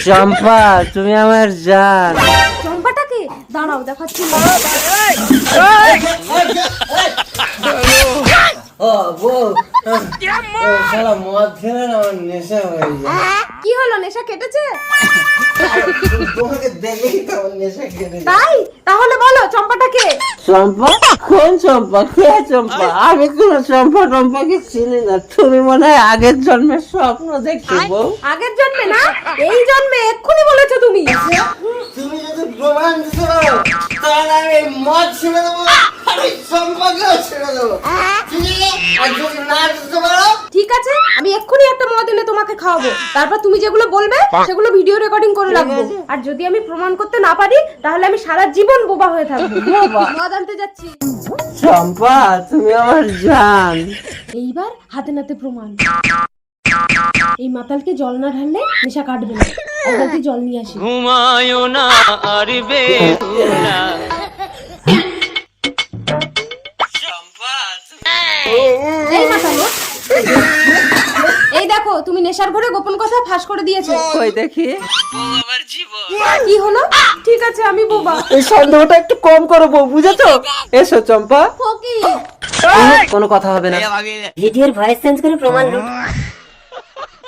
চম্পা তুমি আমার জান। চম্পাটাকে দাঁড়াও দেখাচ্ছি। ও বউ, শালা মদ খেলে না আমার নেশা হয়ে যায়। কি হলো, নেশা কেটেছে? তোমাকে দেখেই তো আমার নেশা কেটে যায়। তাই তাহলে বলো চম্পাটাকে। চম্পা? কোন চম্পা? কে চম্পা? আমি কোন চম্পা টম্পাকে চিনি না। তুমি মনে হয় আগের জন্মের স্বপ্ন দেখছো বউ। আগের জন্মে না, এই জন্মে। এক্ষুনি বলেছো তুমি। তুমি যদি প্রমাণ দিতে পারো তাহলে আমি এই মদ ছেড়ে দেবো আর ওই চম্পাকেও ছেড়ে দেবো, ঠিক আছে? আর যদি না দিতে পারো ঠিক আছে, আমি এক্ষুনি একটা মদ এনে তোমাকে খাওয়াবো। তারপর তুমি যেগুলো বলবে সেগুলো ভিডিও রেকর্ডিং করে রাখবো। আর যদি আমি প্রমাণ করতে না পারি তাহলে আমি সারা জীবন বোবা হয়ে থাকবো। মদ আনতে যাচ্ছি। চম্পা তুমি আমার জান। এইবার হাতে নাতে প্রমাণ। এই মাতালকে জল না ঢাললে নেশা কাটবে না। এক বালতি জল নিয়ে আসি। ঘুমায়ো না আর বেহুলা। এই মাতালো, এই দেখো তুমি নেশার ঘরে গোপন কথা ফাঁস করে দিয়েছো। কই দেখি। কি হলো? ঠিক আছে আমি বোবা। এই সন্দেহটা একটু কম করো বউ, বুঝেছো? এসো চম্পা। ফকির। কোনো কথা হবে না। ভিডিওর ভয়েস চেঞ্জ করে প্রমাণ লুট।